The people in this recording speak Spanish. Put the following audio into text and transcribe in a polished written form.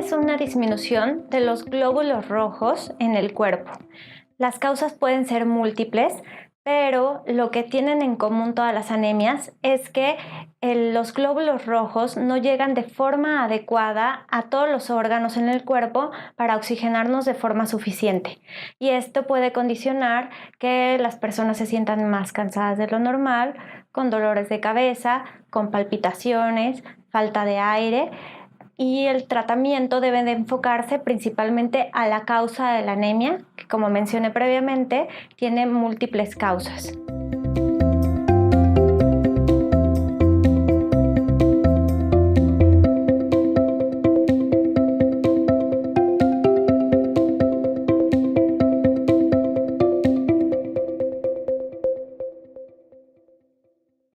es una disminución de los glóbulos rojos en el cuerpo. Las causas pueden ser múltiples, pero lo que tienen en común todas las anemias es que los glóbulos rojos no llegan de forma adecuada a todos los órganos en el cuerpo para oxigenarnos de forma suficiente. Y esto puede condicionar que las personas se sientan más cansadas de lo normal, con dolores de cabeza, con palpitaciones, falta de aire. Y el tratamiento debe de enfocarse principalmente a la causa de la anemia, que como mencioné previamente, tiene múltiples causas.